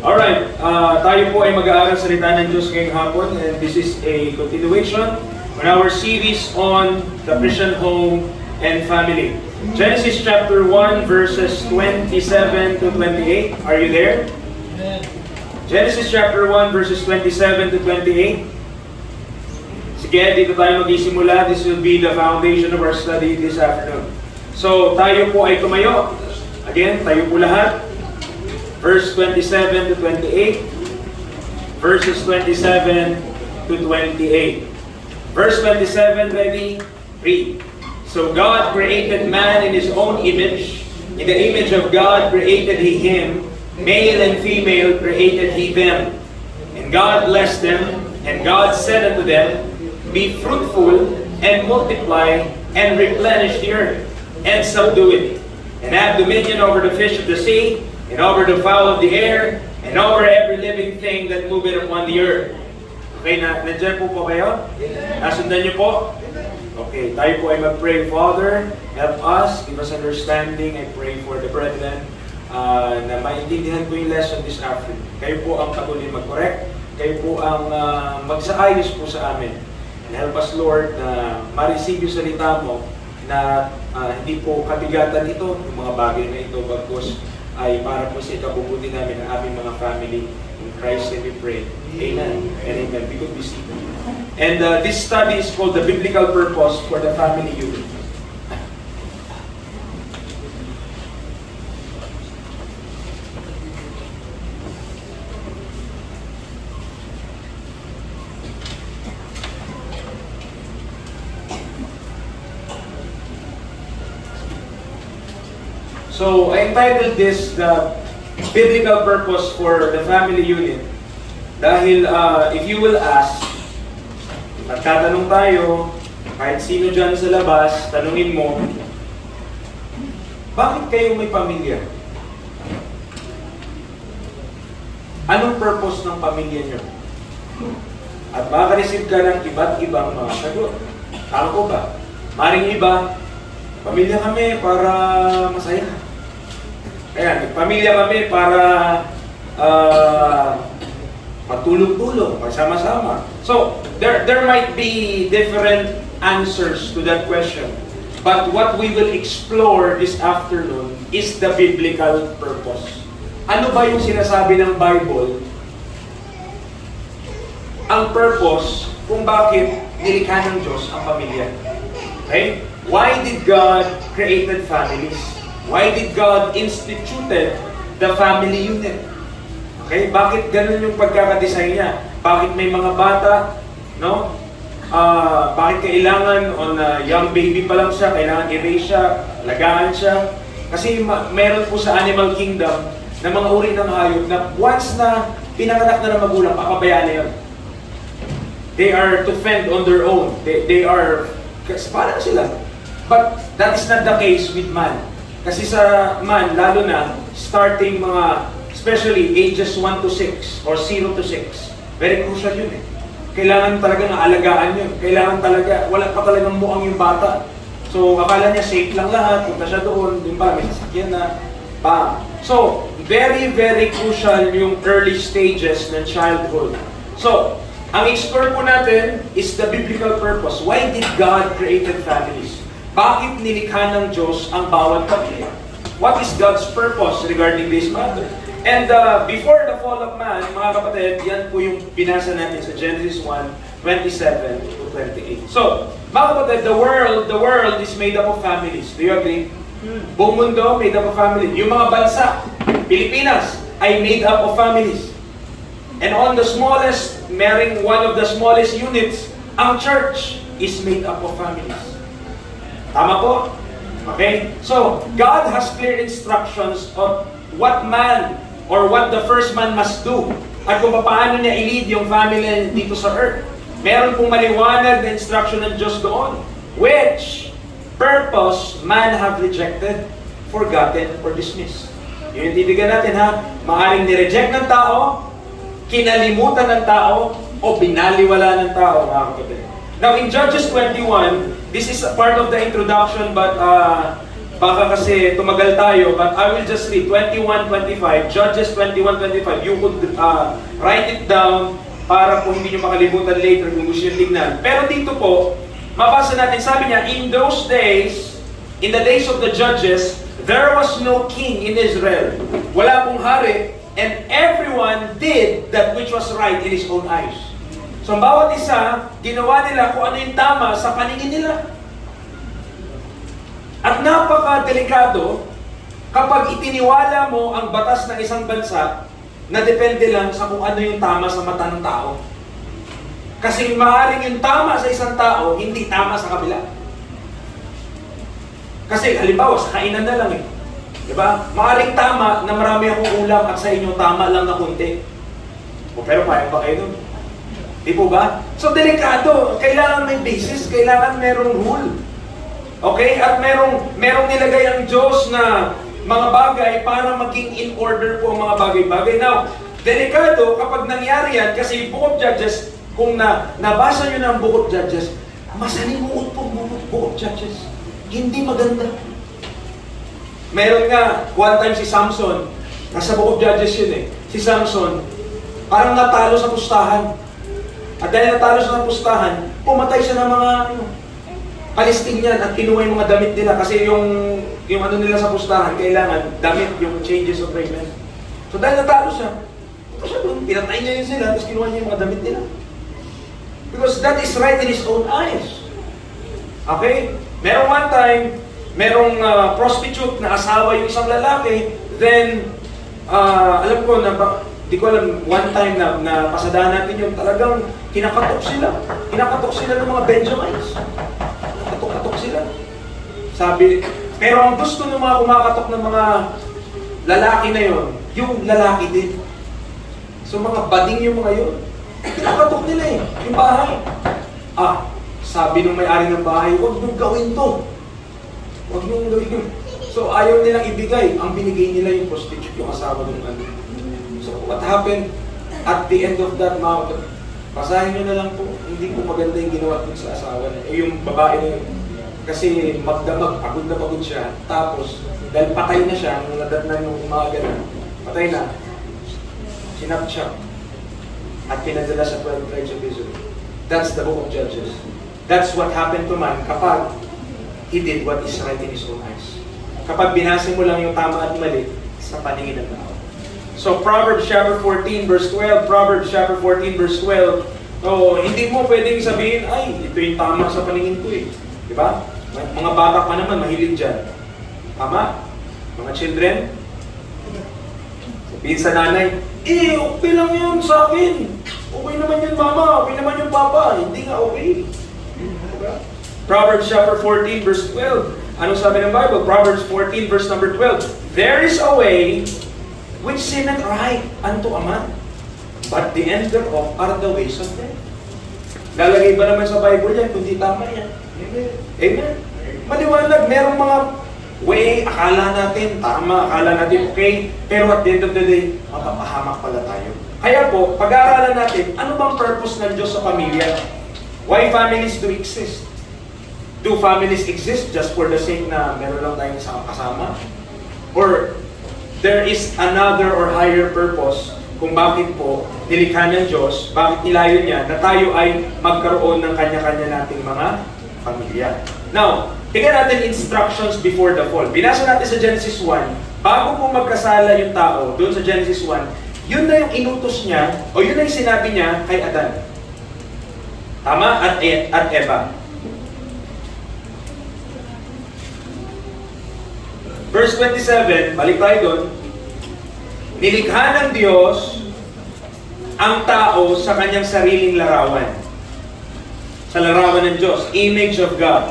Alright, tayo po ay mag-aaral salita ng Diyos ngayong hapon, and this is a continuation on our series on the Christian home and family. Genesis chapter 1 verses 27 to 28. Are you there? Genesis chapter 1 verses 27 to 28. Sige, dito tayo mag-isimula. This will be the foundation of our study this afternoon. So, tayo po ay tumayo. Again, tayo po lahat. Verse 27 to 28. Verses 27 to 28. Verse 27, ready? Read. So God created man in His own image. In the image of God created He him. Male and female created He them. And God blessed them. And God said unto them, Be fruitful and multiply and replenish the earth and subdue it. And have dominion over the fish of the sea, and over the fowl of the air, and over every living thing that moveth upon the earth. Okay, nandiyan po kayo? Nasundan niyo po? Okay, tayo po ay mag-pray. Father, help us, give us understanding. I pray for the brethren na maintindihan ko yung lesson this afternoon. Kayo po ang patuloy mag-correct. Kayo po ang magsaayos po sa amin. And help us, Lord, na ma-receive yung salita mo na hindi po kabigatan ito, yung mga bagay na ito, bagkus ay para po sa ikabubuti namin ang aming mga family. In Christ and we pray. Amen and amen. We could be seated. And this study is called the biblical purpose for the family unit. So, I entitled this the biblical purpose for the family unit. Dahil if you will ask, magtatanong tayo, kahit sino dyan sa labas, tanungin mo, bakit kayo may pamilya? Anong purpose ng pamilya nyo? At makaka-receive ka ng iba't ibang mga sagot. Tama ko ba? Maring iba, pamilya kami para masaya. Ayan, pamilya kami para matulog-tulog, magsama-sama. So, there might be different answers to that question. But what we will explore this afternoon is the biblical purpose. Ano ba yung sinasabi ng Bible? Ang purpose kung bakit nilikha ng Diyos ang pamilya. Okay? Why did God created families? Why did God instituted the family unit? Okay, bakit ganun yung pagkakadesign niya? Bakit may mga bata, no? Bakit kailangan on young baby pa lang siya, kailangan i-raise siya, alagaan siya? Kasi meron po sa animal kingdom na mga uri ng hayop na once na pinanganak na ng magulang, papabayaan na yun. They are to fend on their own. They are, parang sila. But that is not the case with man. Kasi sa man, lalo na, starting mga, especially ages 1 to 6 or 0 to 6, very crucial yun eh. Kailangan talaga ng alagaan yun. Kailangan talaga, wala pa talagang mukhang yung bata. So, akala niya safe lang lahat, punta siya doon, yung pala may sasakyan na, bam. So, very, very crucial yung early stages ng childhood. So, ang explore po natin is the biblical purpose. Why did God created families? Bakit nilikha ng Diyos ang bawat pamilya? What is God's purpose regarding this matter? And before the fall of man, mga kapatid, yan po yung binasa natin sa Genesis 1, 27 to 28. So, mga kapatid, the world is made up of families. Do you agree? Buong mundo, made up of families. Yung mga bansa, Pilipinas, ay made up of families. And on the smallest, meron one of the smallest units, ang church is made up of families. Tama po? Okay? So, God has clear instructions of what man or what the first man must do at kung paano niya i-lead yung family dito sa earth. Meron pong maliwanag na instruction ng Diyos doon. Which purpose man have rejected, forgotten, or dismissed. Yun yung titigan natin ha. Maaring nireject ng tao, kinalimutan ng tao, o binaliwala ng tao, mga kapatid. Now, in Judges 21, this is a part of the introduction, but Baka kasi tumagal tayo, but I will just read 21:25, Judges 21:25. You could write it down para kung hindi nyo makalimutan later kung gusto nyo tignan. Pero dito po, mabasa natin, sabi niya, in those days, in the days of the judges, there was no king in Israel. Wala pong hari, and everyone did that which was right in his own eyes. So, ang bawat isa, ginawa nila kung ano yung tama sa paningin nila. At napaka-delikado kapag itiniwala mo ang batas ng isang bansa na depende lang sa kung ano yung tama sa mata ng tao. Kasi maaaring yung tama sa isang tao, hindi tama sa kabila. Kasi halimbawa, sa kainan na lang eh. Diba? Maaaring tama na marami akong ulam at sa inyo tama lang na kunti. O pero payag ba kayo nun? Di po ba? So delikado. Kailangan may basis, kailangan merong rule. Okay? At merong nilagay ang Diyos na mga bagay para maging in order po ang mga bagay-bagay. Now, delikado kapag nangyari yan kasi Book of Judges, kung nabasa nyo na ang Book of Judges, masalimuot po ang Book of Judges. Hindi maganda. Meron nga, one time si Samson, nasa Book of Judges yun eh, si Samson, parang natalo sa pustahan. At dahil natalo sa pustahan, pumatay siya ng mga Palestinian at kinuha yung mga damit nila kasi yung ano nila sa pustahan, kailangan damit, yung changes of raiment. So dahil natalo siya, pinatay niya yun sila, tapos kinuha niya yung mga damit nila. Because that is right in his own eyes. Okay? Merong one time, merong prostitute na asawa yung isang lalaki, then, alam ko na, di ko alam, one time na pasadahan natin yung talagang kinakatok sila. Kinakatok sila ng mga Benjamites. Katok-katok sila. Sabi, pero ang gusto ng mga kumakatok ng mga lalaki na yon, yung lalaki din. So mga bading yung mga yun. Kinakatok nila eh, yung bahay. Sabi nung may-ari ng bahay, huwag nung gawin to. Huwag nung gawin yun. So ayaw nilang ibigay. Ang binigay nila yung prostitute, yung asawa ng ano. So what happened at the end of that mountain? Basahin nyo na lang po. Hindi po maganda yung ginawa dun sa asawa niya. Yung babae na yun. Kasi magdamag, pagod na pagod siya. Tapos, dahil patay na siya, nung nadatnan yung umaga na, patay na. Sinapchap. At pinadala sa 12 tribes of Israel. That's the Book of Judges. That's what happened to man kapag he did what is right in his own eyes. Kapag binasa mo lang yung tama at mali sa paningin ng tao. So Proverbs chapter 14 verse 12, Proverbs chapter 14 verse 12. So hindi mo pwedeng sabihin, ay, ito yung tama sa paningin ko eh. Di ba? Mga bata pa naman mahilig dyan. Tama? Mga children? Sabihin sa nanay, okay lang yun sa akin. Okay naman yun mama, okay naman yun papa. Hindi nga okay. Diba? Proverbs chapter 14 verse 12. Ano sabi ng Bible? Proverbs 14 verse number 12. There is a way which seemeth right unto a man, but the end thereof are the ways of death. Lalagay ba naman sa Bible yan? Kundi tama yan. Amen. Amen. Maliwanag, merong mga way, akala natin tama, akala natin okay, pero at the end of the day, mapapahamak pala tayo. Kaya po, pag-aaralan natin, ano bang purpose ng Diyos sa pamilya? Why families do exist? Do families exist just for the sake na meron lang tayong isang kasama? Or there is another or higher purpose kung bakit po nilikha ng Diyos, bakit nilayo niya na tayo ay magkaroon ng kanya-kanya nating mga pamilya. Now, tingnan natin instructions before the fall. Binasa natin sa Genesis 1, bago po magkasala yung tao, doon sa Genesis 1, yun na yung inutos niya, o yun na yung sinabi niya kay Adan. Tama? At Eva. Verse 27, balik tayo doon. Nilikha ng Diyos ang tao sa kanyang sariling larawan. Sa larawan ng Diyos, image of God.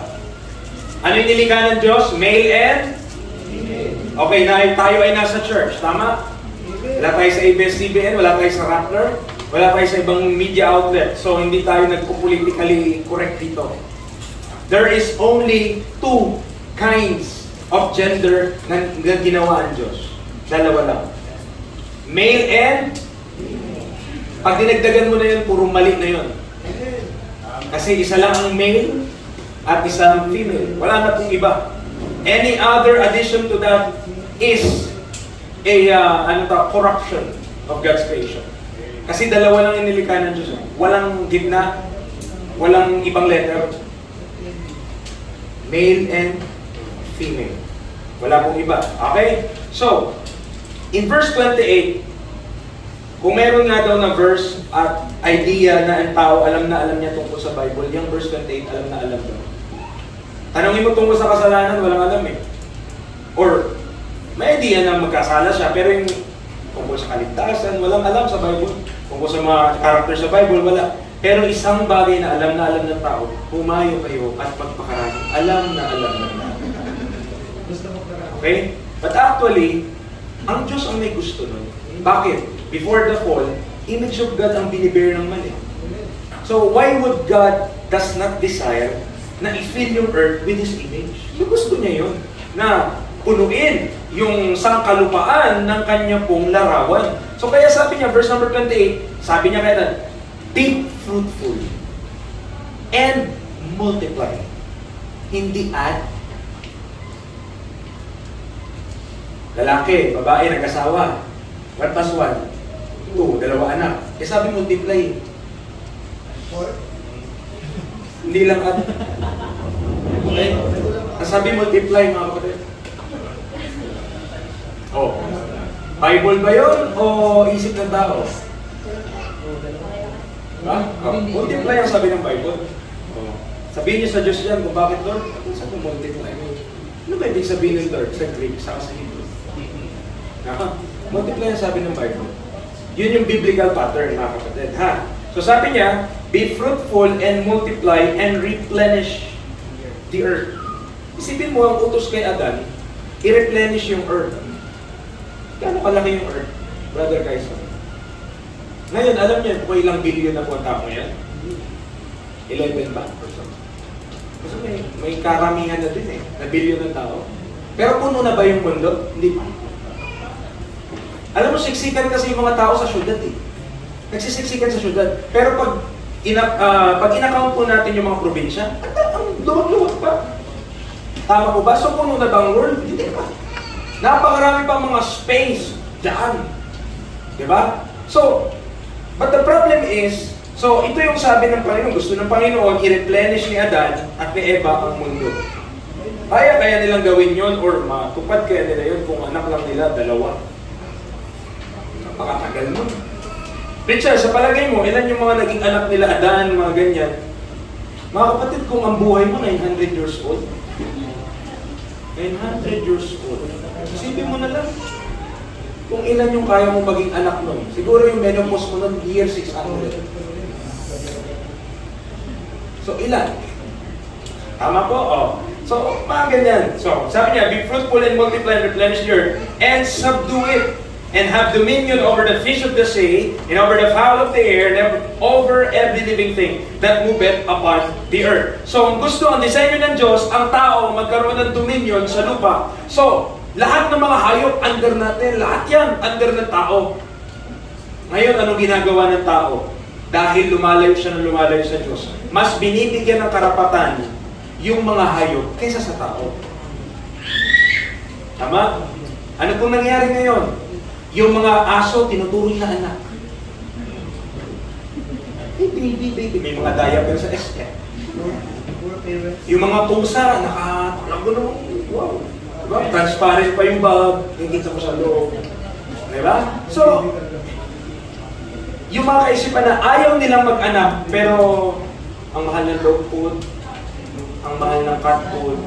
Ano yung nilikha ng Diyos? Male and female. Okay, tayo ay nasa church, tama? Wala tayo sa ABS-CBN, wala tayo sa Rappler, wala tayo sa ibang media outlet. So, hindi tayo nagpo-politically correct dito. There is only two kinds of gender na ginawa ang Diyos. Dalawa lang. Male and female. Pag dinagdagan mo na yun, puro mali na yun. Kasi isa lang ang male at isa ang female. Wala na pong iba. Any other addition to that is a corruption of God's creation. Kasi dalawa lang inilikha ng Diyos. Walang gitna, walang ibang letter. Male and female. Wala pong iba. Okay? So, in verse 28, kung meron nga daw na verse at idea na ang tao alam na alam niya tungkol sa Bible, yung verse 28 alam na alam daw. Tanongin mo tungkol sa kasalanan, walang alam eh. Or, may idea na magkasala siya, pero yung tungkol sa kaligtasan, walang alam sa Bible. Tungkol sa mga character sa Bible, wala. Pero isang bagay na alam ng tao, humayo kayo at pagpakarami. Alam na ng tao. Okay? But actually, ang Diyos ang may gusto nun. Bakit? Before the fall, image of God ang binibear ng man eh. So why would God does not desire na i-fill yung earth with His image? So gusto niya yun. Na punuin yung sangkalupaan ng kanya pong larawan. So kaya sabi niya, verse number 28, sabi niya kaya, be fruitful and multiply. Hindi add. Lalaki, babae, nag-asawa. 1 plus 1, 2, dalawa anak. Eh sabi multiply. Hindi lang add. Okay? Sabi multiply mga kapatid. Oh. Bible ba yun o isip ng tao? Ha? Oh. Multiply ang sabi ng Bible. Oh. Sabihin niyo sa Diyos yan kung bakit Lord? Sabi multiply. Ano ba ibig sabihin ng Lord sa Greek, sa Hebrew? Multiply ang sabi ng Bible. Yun yung biblical pattern mga kapatid. Ha? So sabi niya, be fruitful and multiply and replenish the earth. Isipin mo ang utos kay Adan, i-replenish yung earth. Gaano kalaki yung earth, Brother Kaison? Ngayon, alam niyo kung ilang billion na po ang tao ngayon? 11 ba? Kasi may karamihan na din eh, na billion ng tao. Pero puno na ba yung mundo? Hindi pa. Alam mo, siksikan kasi yung mga tao sa syudad eh. Nagsisiksikan sa syudad. Pero pag in-account po natin yung mga probinsya, ang luwag-luwag pa. Tama po ba? So puno na ba ang world? Hindi pa. Napakarami pa mga space dyan. Diba? So, but the problem is, so ito yung sabi ng Panginoon, gusto ng Panginoon i-replenish ni Adan at ni Eva ang mundo. Kaya nilang gawin yon or matupad kaya nila yun kung anak lang nila, 2. Napakatagal mo. Richard, sa palagay mo, ilan yung mga naging anak nila Adan, mga ganyan? Mga kapatid, kung ang buhay mo 900 years old, 900 years old, isipin mo na lang kung ilan yung kaya mo maging anak nun. Siguro yung menopause mo nun, year 600. So, ilan? Tama po? Oh. So, mga ganyan. So, sabi niya, be fruitful and multiply and replenish the earth and subdue it and have dominion over the fish of the sea and over the fowl of the air and over every living thing that moveth upon the earth. So, ang gusto, ang disenyo ng Diyos, ang tao magkaroon ng dominion sa lupa. So, lahat ng mga hayop, under natin. Lahat yan, under ng tao. Ngayon, anong ginagawa ng tao? Dahil lumalayo siya ng lumalayo sa Diyos, mas binibigyan ng karapatan yung mga hayop kaysa sa tao. Tama? Ano pong nangyari ngayon? Yung mga aso, tinuturing na anak. Baby. May mga diaper sa SM. Yung mga pusa, nakatalago nung, wow. Diba? Transparent pa yung bag, hingit mo sa loob. Diba? So, yung mga kaisipan na ayaw nilang mag-anak, pero ang mahal ng dog food, ang mahal ng cat food,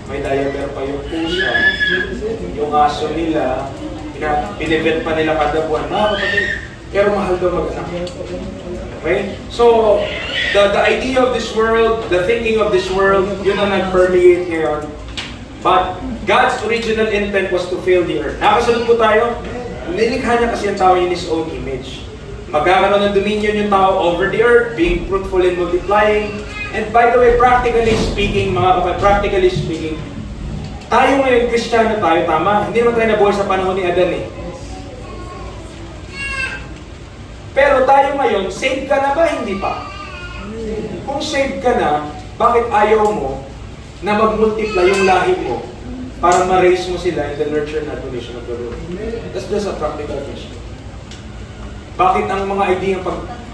may diaper pa yung pusa, yung aso nila, binibet pa nila kada buwan, pero mahal daw mag-anak. Okay? So, the idea of this world, the thinking of this world, yun ang nag-permeate ngayon. But God's original intent was to fill the earth. Nakasunod po tayo? Nilikha niya kasi ang tao in His own image. Magkakaroon ng dominion yung tao over the earth, being fruitful and multiplying. And by the way, practically speaking, tayo ngayon, Kristiyano tayo, tama? Hindi naman tayo nabuhay sa panahon ni Adan eh. Pero tayo ngayon, saved ka na ba? Hindi pa. Kung saved ka na, bakit ayaw mo na mag-multiply yung lahi mo para ma-raise mo sila in the nurture and admonition of the Lord. That's just a practical question. Bakit ang mga idea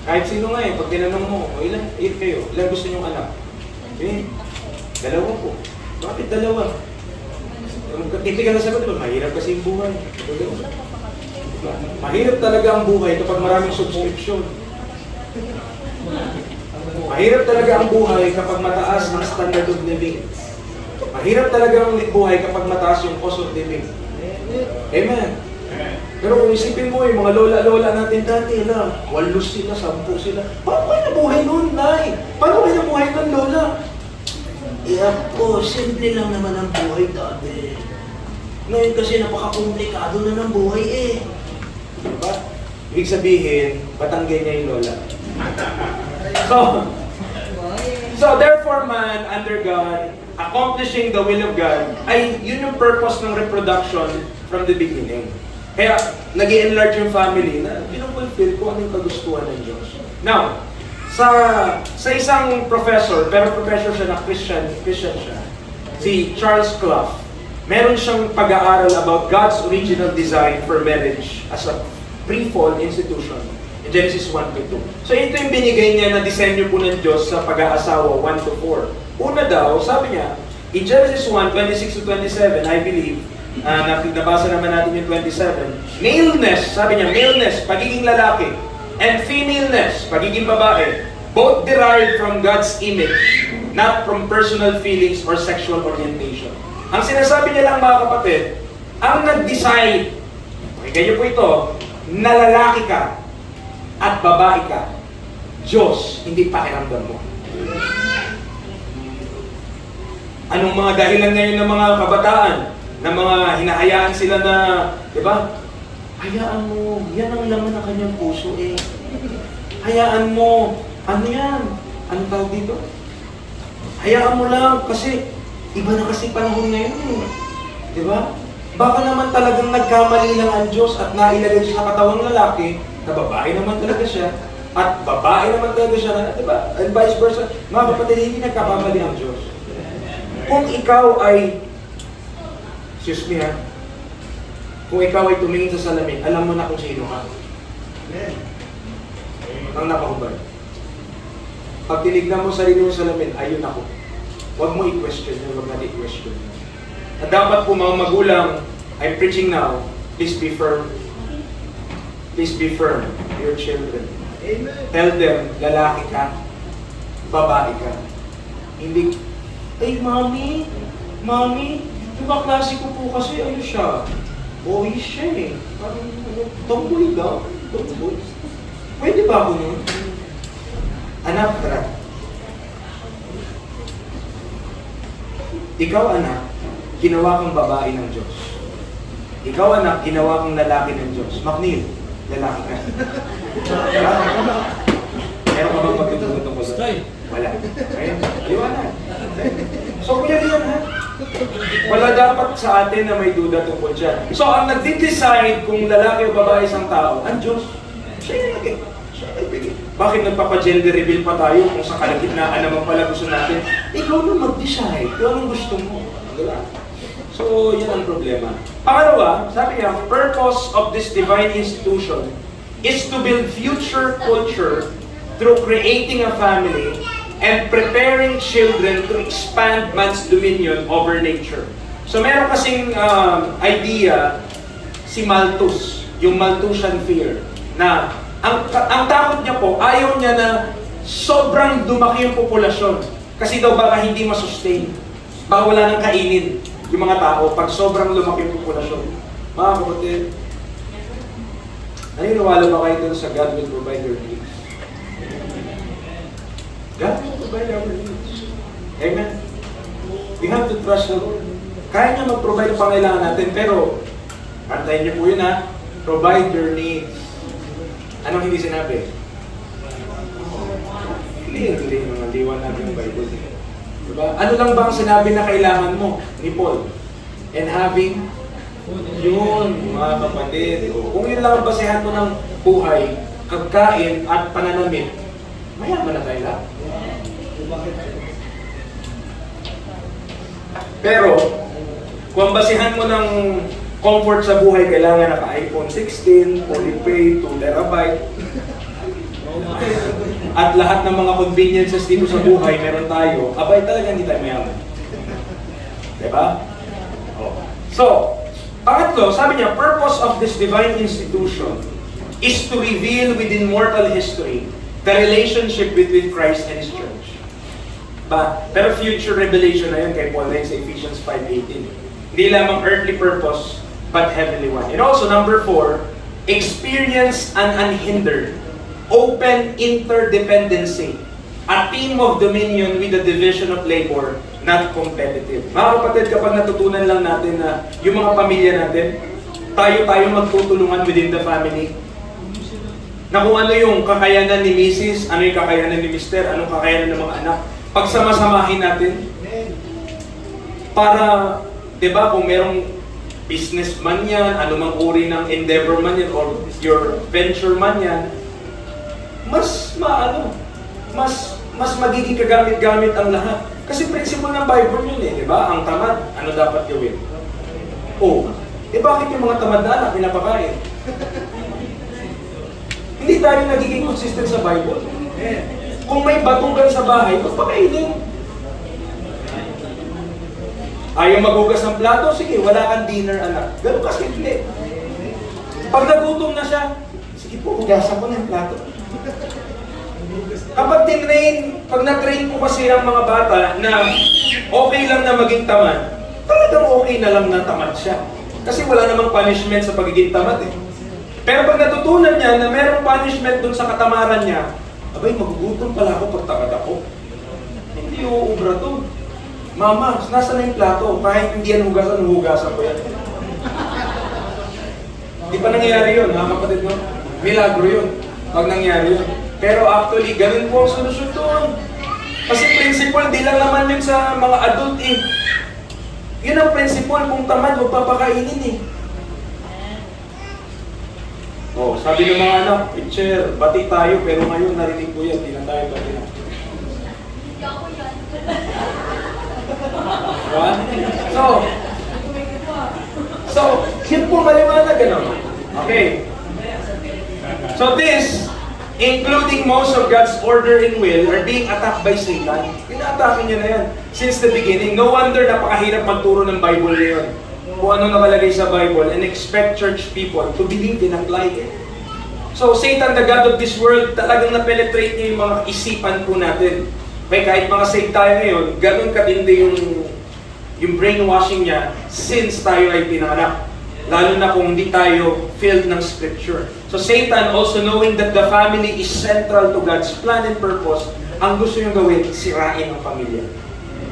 kahit sino nga pag tinanong mo, ilan kayo? Ilan gusto nyong anak? Dalawa po. Bakit dalawa? Tipigan na sagot, diba? Mahirap kasi yung buhay. Mahirap talaga ang buhay kapag maraming subscription. Mahirap talaga ang buhay kapag mataas ang standard of living. Mahirap talaga ang buhay kapag mataas yung cost of living. Amen. Pero kung isipin mo, yung mga lola-lola natin dati, 8 sila, 10 sila. Paano kayo nabuhay noon, Nay? Paano kayo nabuhay noon, Lola? Po, simple lang naman ang buhay dati. Ngayon kasi napaka-komplikado na ng buhay Diba? Ibig sabihin, patanggay niya yung lola. So therefore man, under God, accomplishing the will of God, ay yun yung purpose ng reproduction from the beginning. Kaya, nag-i-enlarge yung family na pinag-fulfill kung ano yung kagustuhan ng Diyos. Now, sa isang professor, pero professor siya na Christian siya, si Charles Clough, meron siyang pag-aaral about God's original design for marriage as a pre-fall institution in Genesis 1-2. So ito yung binigay niya na disenyo po ng Diyos sa pag-aasawa 1-4. Una daw, sabi niya, in Genesis 1:26-27, I believe, nabasa naman natin yung 27, maleness, sabi niya, maleness, pagiging lalaki, and femaleness, pagiging babae, both derived from God's image, not from personal feelings or sexual orientation. Ang sinasabi niya lang mga kapatid, ang nag-decide, okay, ganyan po ito, na lalaki ka at babae ka, Diyos, hindi pakiramdam mo. Anong mga dahilan ngayon ng mga kabataan, na mga hinahayaan sila na, di ba? Hayaan mo, yan ang laman ng kanyang puso Hayaan mo, ano yan? Anong tawag dito? Hayaan mo lang, kasi iba na kasi panahon ngayon Di ba? Baka naman talagang nagkamali lang ang Diyos at nailagay siya sa katawang lalaki, na babae naman talaga siya, at babae naman talaga siya, di ba? And vice versa. Mga kapatid, hindi nagkakamali ang Diyos. Kung ikaw ay excuse me kung ikaw ay tumingin sa salamin, alam mo na kung sino ka. Ang nakahubad. Pag tinignan mo sarili mo sa salamin, ayun ako. Huwag mo i-question yun, huwag natin i-question yun. At dapat po mga magulang, I'm preaching now, please be firm. Please be firm to your children. Amen. Tell them, lalaki ka, babae ka. Hindi, mami, diba klase ko po kasi ano siya? Boy siya Parang tomboy daw. Tomboy. Pwede ba ako nun? Anak, tara. Ikaw anak, ginawa kang babae ng Diyos. Ikaw anak, ginawa kang lalaki ng Diyos. Macneil, lalaki ka. Meron ka bang magtutugtong ko sa? Wala. Ayun, liwanag. So, kuya yan wala dapat sa atin na may duda tungkol dyan. So, ang nagdi-decide kung lalaki o babae isang tao, ang Diyos. Siya yung naging. Bakit nagpapa-gender reveal pa tayo kung sa kalagitnaan naman pala gusto natin? Ikaw na mag-decide kung anong gusto mo. Diba? So, yan ang problema. Pangalawa, sabi niya, purpose of this divine institution is to build future culture through creating a family and preparing children to expand man's dominion over nature. So meron kasing idea si Malthus, yung Malthusian fear, na ang takot niya po, ayaw niya na sobrang dumaki yung populasyon. Kasi daw baka hindi masustain, baka wala nang kainin yung mga tao pag sobrang lumaki yung populasyon. Mga kapatid, naniniwala ba kayo doon sa God will provide your needs? God will provide our needs. Amen? We have to trust the Lord. Kaya niya mag-provide ang pangailangan natin, pero antayin niyo po yun provide your needs. Anong hindi sinabi? Hindi naman liwan natin yung Bible. Diba? Ano lang ba ang sinabi na kailangan mo ni Paul? And having yun, mga kapatid. Kung yun lang ang basehan mo ng buhay, kagkain at pananamit, mayaman na tayo lahat. Pero, Kung ang basihan mo ng comfort sa buhay, kailangan naka-iPhone 16, fully pay, 2 terabyte. At lahat ng mga conveniences dito sa buhay, meron tayo, abay talaga hindi tayo mayaman. Diba? Oh. So, pangatlo, sabi niya, purpose of this divine institution is to reveal within mortal history the relationship between Christ and His church. Pero future revelation na yun kay Paul rin sa Ephesians 5:18. Hindi lamang earthly purpose, but heavenly one. And also, number 4, experience an unhindered, open interdependency. A team of dominion with a division of labor, not competitive. Mga kapatid, kapag natutunan lang natin na yung mga pamilya natin, tayo magtutulungan within the family, na kung ano yung kakayanan ni Mrs., ano yung kakayanan ni Mr., anong kakayanan ng mga anak, pagsamasamahin natin, para, di ba, kung merong businessman yan, anumang uri ng endeavor man yan, or your venture man yan, mas magiging kagamit-gamit ang lahat. Kasi principle ng Bible yun eh, di ba? Ang tamad, ano dapat gawin? Oh, bakit yung mga tamad na anak pinapakain? Hindi tayo nagiging consistent sa Bible. Kung may batugan sa bahay, magpakainin. Ayaw maghugas ng plato, sige, wala kang dinner, anak. Ganun kasimple. Pag nagutom na siya, sige po, hugasan ko na yung plato. Kapag pag na-train ko kasi ang mga bata na okay lang na maging tamad, talagang okay na lang na tamad siya. Kasi wala namang punishment sa pagiging tamad eh. Pero pag natutunan niya na merong punishment dun sa katamaran niya, abay, magugutom pala ako pag tamad ako. Hindi uubra to. Mama, nasa na yung plato? Kahit hindi yan hugasan ko yan. Di pa nangyayari yun, ha, kapatid mo? Milagro yun, pag nangyayari yun. Pero actually, ganun po ang solusyon doon. Kasi principle, di lang naman yun sa mga adult eh. Yun ang principle, kung tamad, huwag papakainin eh. Oh, sabi ng mga anak, teacher, bati tayo, pero ngayon narinig ko yan, di na tayo bati na. Diba? So, yun po maliwanag, ano? Okay. So this, including most of God's order and will, are being attacked by Satan. Ina-atake niya na yan. Since the beginning, no wonder napakahirap magturo ng Bible ngayon. Kung ano nakalagay sa Bible, and expect church people to believe and apply it. So, Satan, the God of this world, talagang na-penetrate niya yung mga isipan po natin. May kahit mga saved tayo ngayon, ganun katindi yung brainwashing niya since tayo ay pinanganak. Lalo na kung hindi tayo filled ng Scripture. So Satan, also knowing that the family is central to God's plan and purpose, ang gusto niyang gawin, sirain ang pamilya.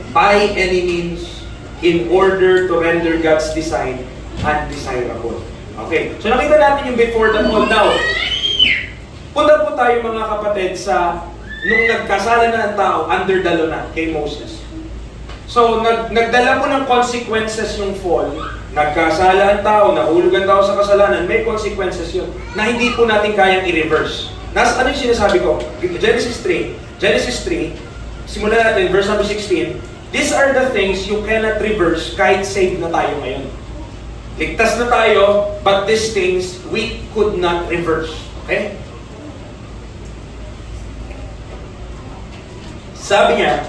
By any means, in order to render God's design undesirable. Okay, so nakita natin yung before the fall now. Punta po tayo mga kapatid sa nung nagkasala na ang tao under the law na kay Moses. So, nagdala po ng consequences yung fall. Nagkasala ang tao, nahulog ang tao sa kasalanan, may consequences yun na hindi po natin kayang i-reverse. Ano yung sinasabi ko? Genesis 3, simulan natin, verse number 16. These are the things you cannot reverse kahit saved na tayo ngayon. Ligtas na tayo, but these things we could not reverse. Okay? Sabi niya,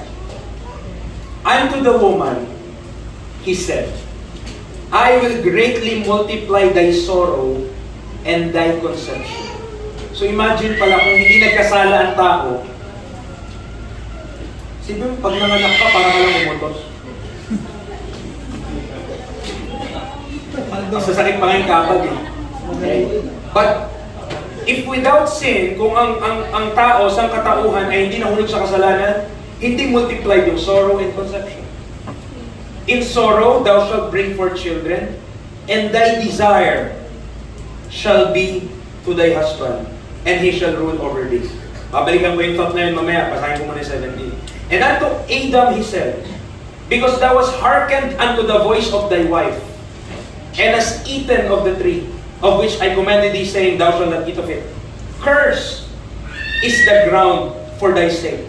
unto the woman, he said, I will greatly multiply thy sorrow and thy conception. So imagine pala kung hindi nagkasala ang tao, siguro pag nanganak ka, parang walang umutos. Sasakit pa ngayong kapag eh. Okay? But, if without sin, kung ang tao, sa katauhan ay hindi nahulog sa kasalanan, hindi multiplied yung sorrow and conception. In sorrow, thou shalt bring forth children, and thy desire shall be to thy husband, and he shall rule over thee. Babalikan ko yung thought na yun mamaya, basahin ko muna 17. And unto Adam he said, because thou hast hearkened unto the voice of thy wife, and hast eaten of the tree, of which I commanded thee, saying, thou shalt not eat of it. Cursed is the ground for thy sake,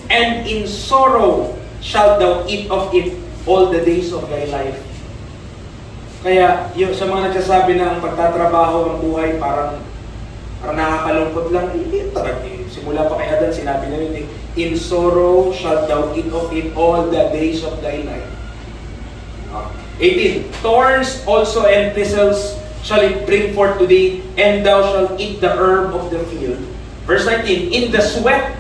and in sorrow shalt thou eat of it all the days of thy life. Kaya yung sa mga nagsasabi na ang pagtatrabaho ang buhay parang nakakalungkot lang, hindi talaga. Simula pa kay Adan, sinabi na yun in sorrow shalt thou eat of it all the days of thy life. 18. Thorns also and thistles shall it bring forth to thee, and thou shalt eat the herb of the field. Verse 19. In the sweat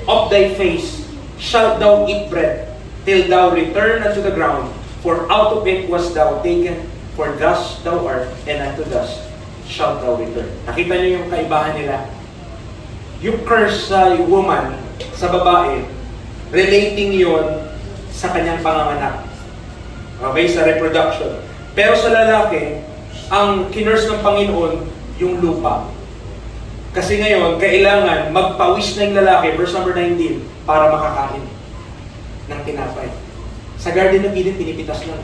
of thy face shalt thou eat bread, till thou return unto the ground, for out of it was thou taken, for dust thou art, and unto dust shalt thou return. Nakita niyo yung kaibahan nila? Yung curse sa woman, sa babae, relating yon sa kanyang panganganak. Okay, sa reproduction. Pero sa lalaki, ang kinurse ng Panginoon, yung lupa. Kasi ngayon, kailangan magpawis na yung lalaki, verse number 19, para makakain ng tinapay. Sa Garden of Eden, pinipitas lang.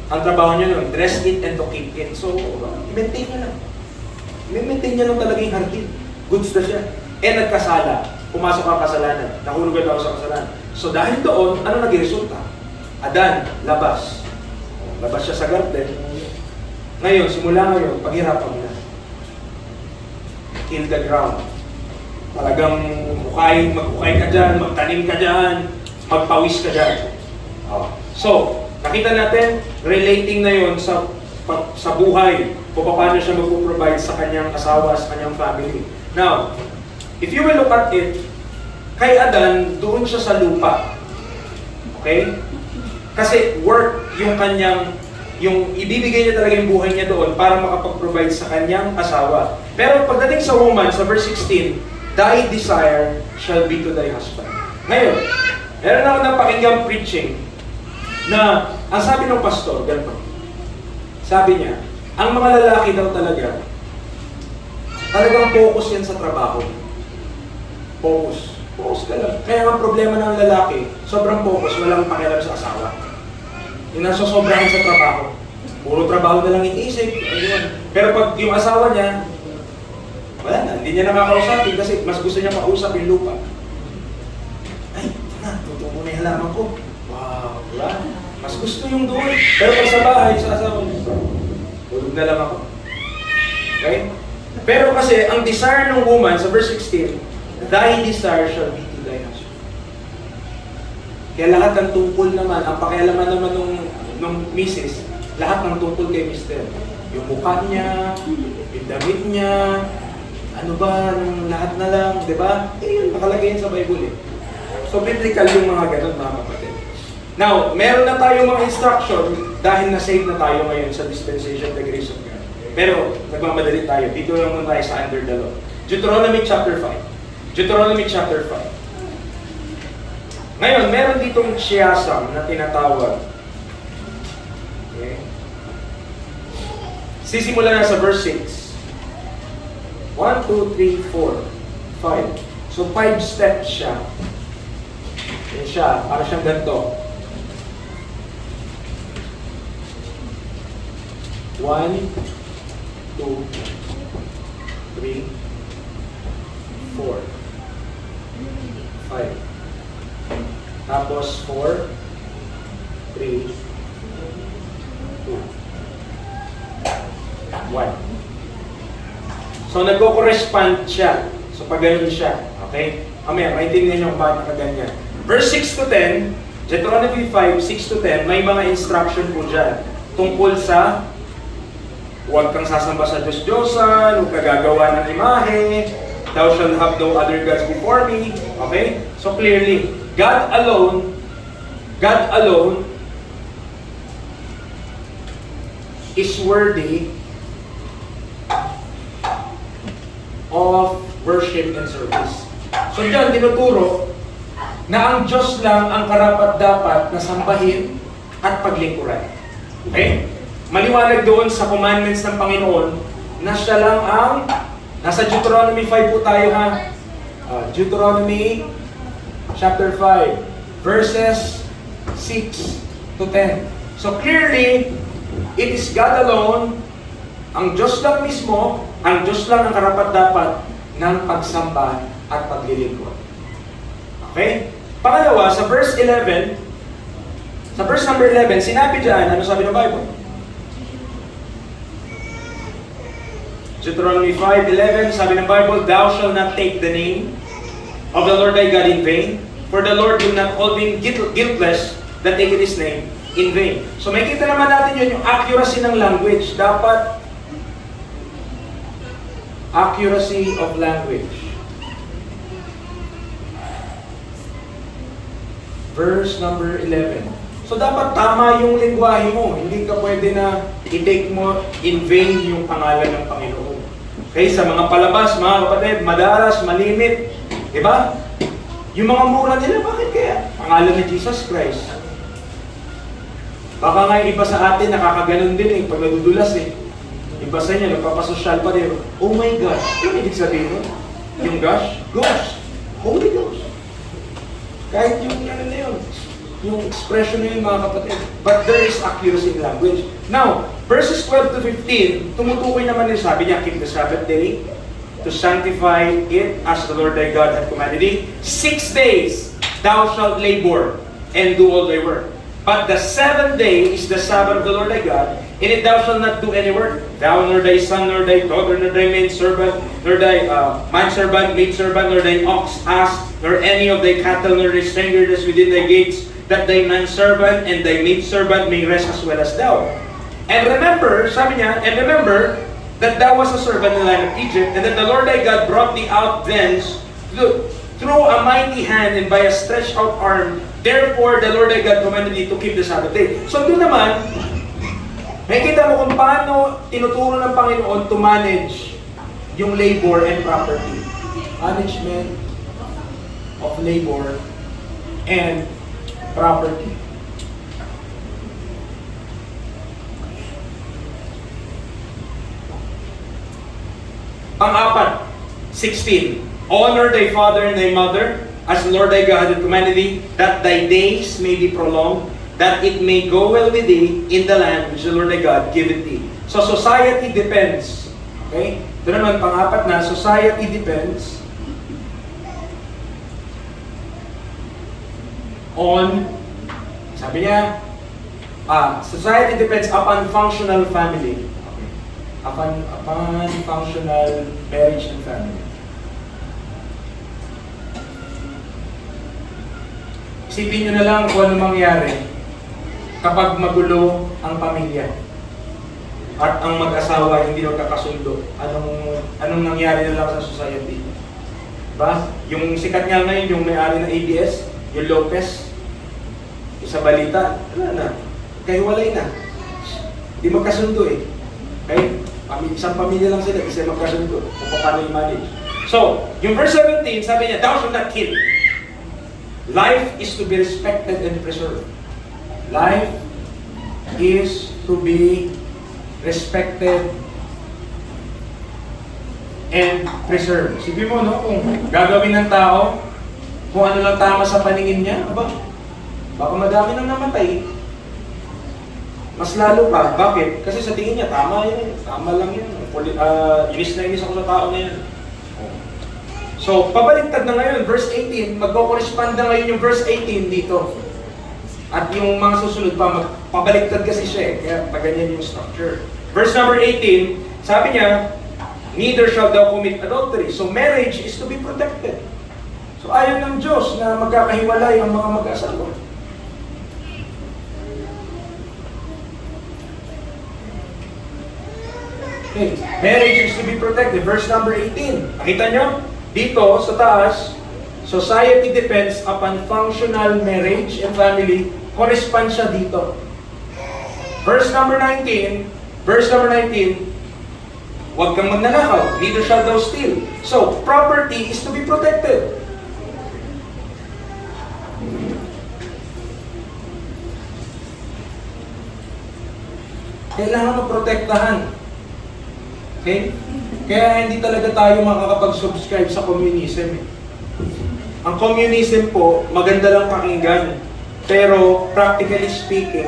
Ang trabaho niya nun, dress it and to keep it. So, i-maintain niya lang. I-maintain niya lang talaga yung hardin. Goods na siya. Nagkasala. Pumasok ang kasalanan. Nahulog daw sa kasalanan. So, dahil doon, ano naging resulta? Adan, labas. Labas siya sa garden. Ngayon, simula ngayon, paghirapan mo na. Till the ground. Talagang mag-ukay ka dyan, magtanim ka dyan, magpawis ka dyan. So, nakita natin, relating na yon sa buhay, kung paano siya mag-provide sa kanyang asawa, sa kanyang family. Now, if you will look at it, kay Adan, doon siya sa lupa. Okay? Kasi work yung kanyang, yung ibibigay niya talaga yung buhay niya doon para makapag-provide sa kanyang asawa. Pero pagdating sa woman, sa verse 16, thy desire shall be to thy husband. Ngayon, meron ako ng pakinggang preaching na ang sabi ng pastor, ganito. Sabi niya, ang mga lalaki daw talagang focus yan sa trabaho. Focus. Focus ka lang. Kaya ang problema ng lalaki, sobrang focus, walang pakialam sa asawa. Yung nasosobrahan sa trabaho. Puro trabaho na lang iniisip. Pero pag yung asawa niya, wala na, hindi niya nakakausapin kasi mas gusto niya kausap yung lupa. Ay, ito na, tutubo na yung halaman ko. Wow, wala. Mas gusto yung doon. Pero pag sa bahay, sa asawa niya, tulog na lang ako. Okay? Pero kasi, ang desire ng woman, sa verse 16, thy desire shall be to thy husband. Kaya lahat ng tungkol naman, ang pakialaman naman ng misis, lahat ng tungkol kay mister. Yung mukha niya, yung damit niya, ano ba, nung lahat na lang, di ba? Yun, nakalagay yan sa Bible eh. So, biblical yung mga ganun, mga kapatid. Now, meron na tayo mga instruction dahil na-save na tayo ngayon sa dispensation of the grace of God. Pero, nagmamadali tayo. Dito lang muna tayo sa under the law. Deuteronomy chapter 5. Deuteronomy chapter 5. Ngayon, meron ditong siyasam na tinatawag. Okay. Sisimula na sa verse 6. 1, 2, 3, 4, 5. So, 5 steps siya. Yan siya. Para siyang ganito. 1, 2, 3, 4, 5. Tapos 4, 3, 2, 1. So, nagko-correspond siya. So, pag ganun siya. Okay? Mamaya, maintindihan nyo kung bakit nakaganyan. Verse 6 to 10, Deuteronomy 5, 6 to 10, may mga instruction po dyan. Tungkol sa huwag kang sasamba sa Diyos-Diyosan, huwag ka gagawa ng imahe, thou shalt have no other gods before me. Okay? So, clearly, God alone is worthy of worship and service. So diyan, tinuturo na ang Diyos lang ang karapat-dapat na sambahin at paglingkuran. Okay? Maliwanag doon sa commandments ng Panginoon na siya lang ang, nasa Deuteronomy 5 po tayo ha. Deuteronomy chapter 5, verses 6 to 10. So clearly, it is God alone, ang Diyos lang mismo, ang Diyos lang ang karapat-dapat ng pagsamba at paglilingkod. Okay? Pangalawa, sa verse 11, Sa verse number 11, sinabi dyan, ano sabi ng Bible? Deuteronomy 5:11, sabi ng Bible, "Thou shalt not take the name of the Lord thy God in vain, for the Lord will not hold him guiltless that taketh his name in vain." So makikita naman natin yun, yung accuracy ng language. Dapat accuracy of language. Verse number 11. So dapat tama yung lingwahe mo. Hindi ka pwede na i-take mo in vain yung pangalan ng Panginoon. Okay, sa mga palabas, mga kapatid, madalas, malimit. Diba? Yung mga mura nila, bakit kaya? Pangalan ni Jesus Christ. Baka nga yung iba sa atin, nakakaganon din pag nadudulas Iba sa inyo, nagpapasosyal pa din. Oh my gosh, ano ibig sabihin mo? Yung gosh? Gosh. Holy Ghost. Kahit yung ano na yun, yung expression na yun, mga kapatid. But there is accuracy in language. Now, verses 12 to 15, tumutukoy naman din, sabi niya, keep the Sabbath day, to sanctify it as the Lord thy God hath commanded thee. 6 days thou shalt labor and do all thy work. But the 7th day is the Sabbath of the Lord thy God. In it thou shalt not do any work. Thou, nor thy son, nor thy daughter, nor thy maidservant, nor thy manservant, maidservant, nor thy ox, ass, nor any of thy cattle, nor thy stranger that is within thy gates, that thy manservant and thy maidservant may rest as well as thou. And remember, sabi niya, and remember that thou was a servant in the land of Egypt, and that the Lord thy God brought thee out thence through a mighty hand and by a stretched out arm. Therefore, the Lord thy God commanded thee to keep the Sabbath day. So doon naman, makikita mo kung paano tinuturo ng Panginoon to manage yung labor and property. Management of labor and property. Pang-apat, 16. Honor thy father and thy mother, as the Lord thy God hath commanded thee, that thy days may be prolonged, that it may go well with thee in the land which the Lord thy God giveth thee. So society depends. Okay? Ito naman, pang-apat na, society depends on, sabi niya, society depends upon functional family. Okay. Upon functional marriage and family. Isipin nyo na lang kung ano mangyari kapag magulo ang pamilya at ang mag-asawa hindi nagkakasundo. Anong nangyari na lang sa society? Diba? Yung sikat nga ngayon, yung may-ari ng ABS, yung Lopez, sa balita, wala na. Kahiwalay na. Hindi magkasundo Okay? Isang pamilya lang sila, isa magkasundo. Kung paano i-manage. So, yung verse 17, sabi niya, thou shalt not kill. Life is to be respected and preserved. Life is to be respected and preserved. Sabi mo, no, kung gagawin ng tao, kung ano lang tama sa paningin niya, baka madami nang namatay. Mas lalo pa. Bakit? Kasi sa tingin niya, tama yan. Tama lang yan. Inis na inis ako sa tao na yan. So, pabaliktad na ngayon, verse 18, magko-correspond na ngayon yung verse 18 dito. At yung mga susunod pa, pabaliktad kasi siya kaya paganyan yung structure. Verse number 18, sabi niya, neither shall thou commit adultery. So, marriage is to be protected. So, ayaw ng Diyos na magkakahiwalay ang mga mag-asawa. Okay, marriage is to be protected. Verse number 18, nakita nyo? Dito, sa taas, society depends upon functional marriage and family. Correspond siya dito. Verse number 19, huwag kang magnanakaw, neither shalt thou steal. So, property is to be protected. Kailangan maprotektahan. Okay? Kaya hindi talaga tayo makakapag-subscribe sa communism. Ang communism po, maganda lang pakinggan. Pero, practically speaking,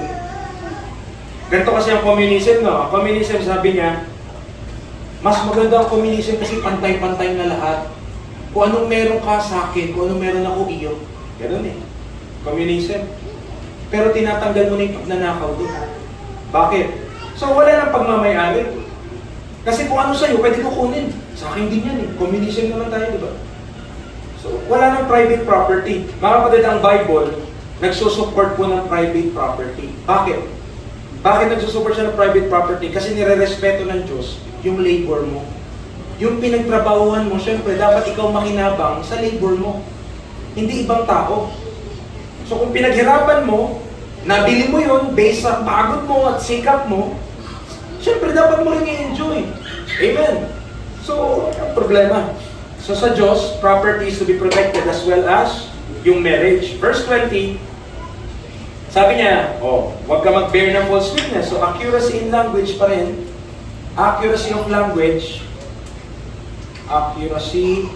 ganito kasi ang communism, no? Ang communism, sabi niya, mas maganda ang communism kasi pantay-pantay na lahat. Kung anong meron ka sa akin, kung anong meron ako iyo. Ganun Communism. pero tinatanggal mo na yung pagnanakaw doon. Bakit? So wala nang pagmamayari. Kasi kung ano sa'yo, pwede ko kunin. Sa akin din yan eh. Communism naman tayo, di ba? So wala nang private property. Mga kapatid, ang Bible, nagsusupport po ng private property. Bakit? Bakit nagsusupport siya ng private property? Kasi nire-respeto ng Diyos yung labor mo. Yung pinagtrabahuhan mo, syempre, dapat ikaw makinabang sa labor mo. Hindi ibang tao. So kung pinaghirapan mo, nabili mo yun based sa pagod mo at sikap mo, syempre dapat mo rin i-enjoy. Amen. So, ang problema. So sa Diyos, property is to be protected as well as yung marriage. Verse 20, sabi niya, huwag ka mag-bear ng false witness. So accuracy in language pa rin. Accuracy of language. Accuracy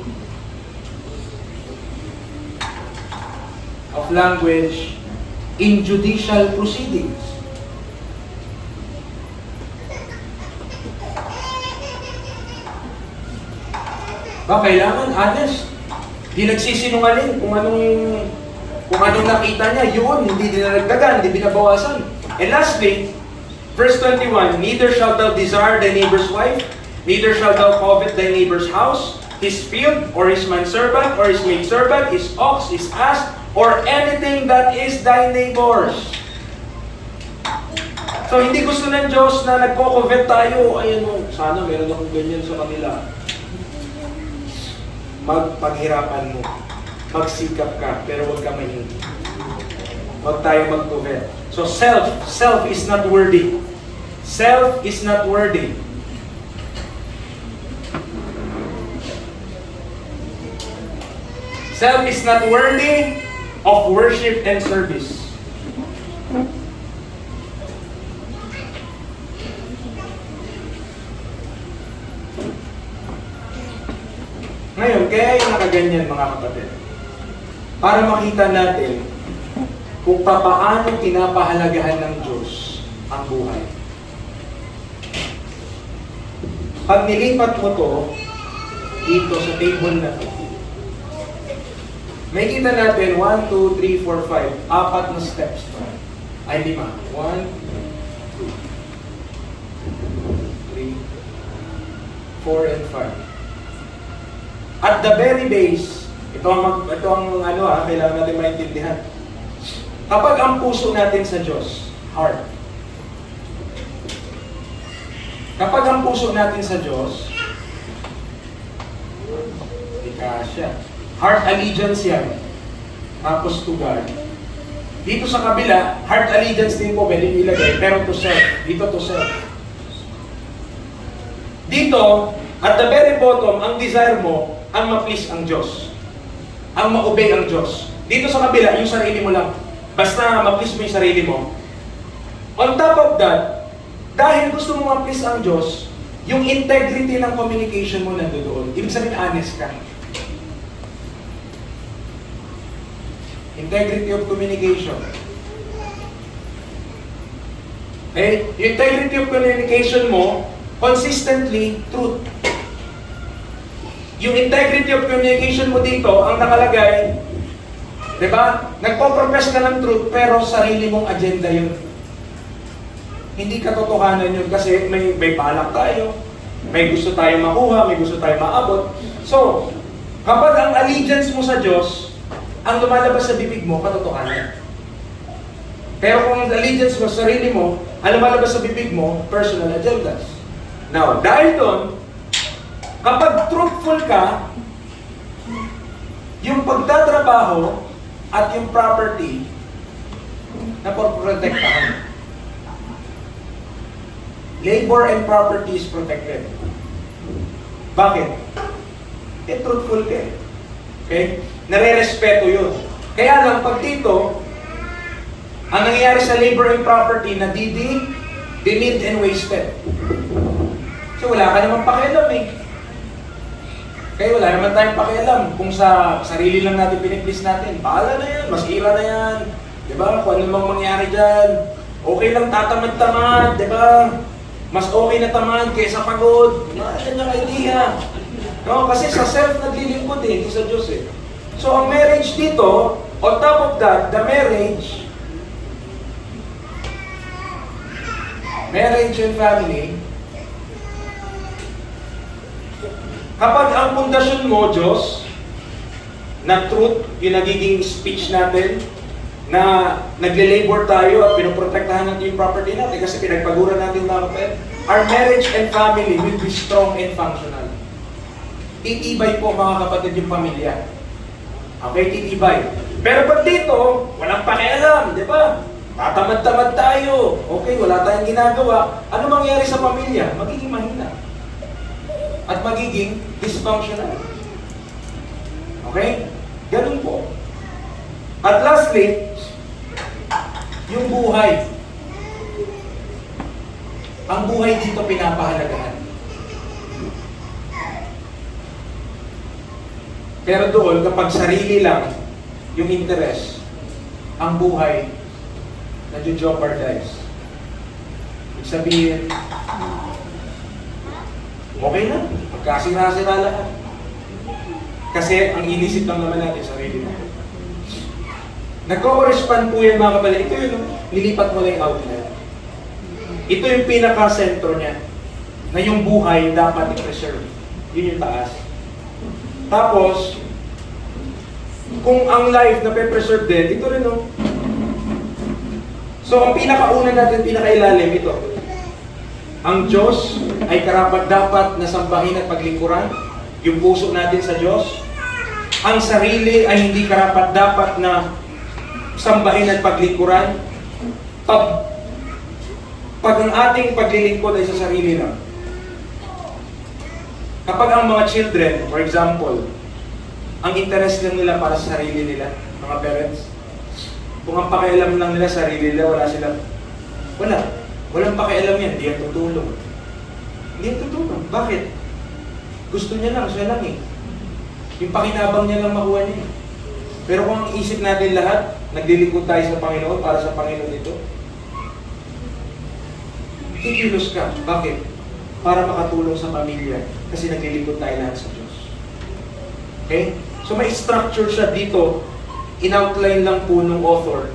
of language in judicial proceedings. Kailangan honest. Di nagsisinungaling kung anong nakita niya, yun, hindi dinaragdagan, hindi binabawasan. And lastly, verse 21, neither shalt thou desire thy neighbor's wife, neither shalt thou covet thy neighbor's house, his field, or his manservant, or his maidservant, his ox, his ass, or anything that is thy neighbor's. So, hindi gusto ng Diyos na nagko-covet tayo, ayun mo, sana meron akong ganyan sa kanila. Magpaghirapan mo. Magsikap ka, pero huwag ka mahingi. Huwag tayo mag-covet. So, self is not worthy. Self is not worthy. Self is not worthy of worship and service. Ngayon, kaya yung nakaganyan mga kapatid, para makita natin kung paano pinapahalagahan ng Diyos ang buhay. Pag nilipat mo to dito sa table na to, may kita natin 1, 2, 3, 4, 5, apat na steps to. Ay 5. 1, 2, 3, 4, and 5. At the very base, ito ang kailangan natin maintindihan. Kapag ang puso natin sa Diyos, heart. Kapag ang puso natin sa Diyos, siya. Heart allegiance yan. Tapos to God. Dito sa kabila, heart allegiance din po pwede ilagay, pero to self. Dito to self. Dito, at the very bottom, ang desire mo, ang ma-please ang Diyos. Ang ma-obey ang Diyos. Dito sa kabila, yung sarili mo lang. Basta ma-please mo yung sarili mo. On top of that, dahil gusto mo ma-please ang Diyos, yung integrity ng communication mo nandoon. Ibig sabihin, honest ka. Integrity of communication. Okay? Yung integrity of communication mo, consistently, truth. Yung integrity of communication mo dito, ang nakalagay, di ba? Nagpo-profess ka ng truth, pero sarili mong agenda yun. Hindi katotohanan yun kasi may balak tayo, may gusto tayo makuha, may gusto tayo maabot. So, kapag ang allegiance mo sa Diyos, ang lumalabas sa bibig mo, katotohanan. Pero kung ang allegiance mo sa sarili mo, ang lumalabas sa bibig mo, personal agendas. Now, dahil doon, kapag truthful ka, yung pagtatrabaho at yung property na protektahan. Labor and property is protected. Bakit? Truthful ka. Okay? Nare-respeto yun. Kaya lang, pag dito, ang nangyayari sa labor and property na demeaned and wasted. So wala ka naman pakialam eh. Kaya wala naman tayong pakialam kung sa sarili lang natin piniplis natin. Bahala na yan, masira na yan. Diba? Kung ano mang mangyari dyan. Okay lang tatamad-tamad, diba? Mas okay na tamad kaysa pagod. Ano yung idea? No, kasi sa self naglilingkod eh, hindi sa Diyos eh. So ang marriage dito, on top of that, the marriage Marriage and family, kapag ang pundasyon mo, Diyos, na truth, yung nagiging speech natin, na nagle-labor tayo at pinoprotektahan natin yung property natin kasi pinagpaguran natin mga kapatid, our marriage and family will be strong and functional. Titibay po mga kapatid yung pamilya. Okay, titibay. Pero pag dito, walang pakialam, di ba? Tatamad-tamad tayo. Okay, wala tayong ginagawa. Ano mangyayari sa pamilya? Magiging mahina. At magiging dysfunctional. Okay? Ganun po. At lastly, yung buhay. Ang buhay dito pinapahalagahan. Pero doon, kapag sarili lang yung interest, ang buhay na-jeopardize. Ibig sabihin, okay na, magkasira-sira lahat. Kasi ang inisip lang naman natin, sarili natin. Nagko-correspond po yan mga kapatid. Ito yung nilipat mo na yung outlet. Ito yung pinaka-sentro niya na yung buhay dapat i-preserve. Yun yung taas. Tapos, kung ang life na pe-preserve din, ito rin no. So, ang pinakauna natin, pinakailalim ito. Ang Diyos ay karapat-dapat na sambahin at paglingkuran. Yung puso natin sa Diyos. Ang sarili ay hindi karapat-dapat na sambahin at paglingkuran. Pag ang ating paglilingkod ay sa sarili lang. Kapag ang mga children, for example, ang interest lang nila para sa sarili nila, mga parents, kung ang pakialam lang nila sa sarili nila, walang pakialam yan, hindi yan tutulong. Hindi yan tutulong. Bakit? Gusto niya lang, siya lang eh. Yung pakinabang niya lang makuha niya. Pero kung ang isip natin lahat, naglilingkod tayo sa Panginoon para sa Panginoon ito, kikilos ka. Bakit? Para makatulong sa pamilya. Kasi naglilingkod tayo lahat sa Diyos. Okay? So may structure siya dito. In-outline lang po ng author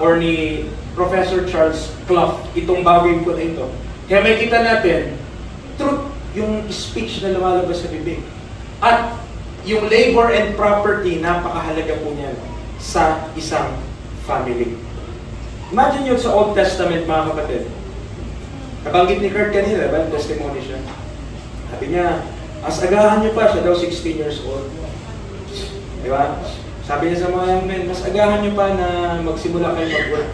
or ni Professor Charles Clough itong bagay ko na ito. Kaya may kita natin, truth, yung speech na lumalabas sa bibig. At yung labor and property, napakahalaga po niyan sa isang family. Imagine yun sa Old Testament, mga kapatid. Nabanggit ni Kurt kanina, ba? Testimony siya. Sabi niya, as agahan niyo pa, siya daw 16 years old. Di ba? Sabi niya sa mga young men, mas agahan niyo pa na magsimula kayo mag-work.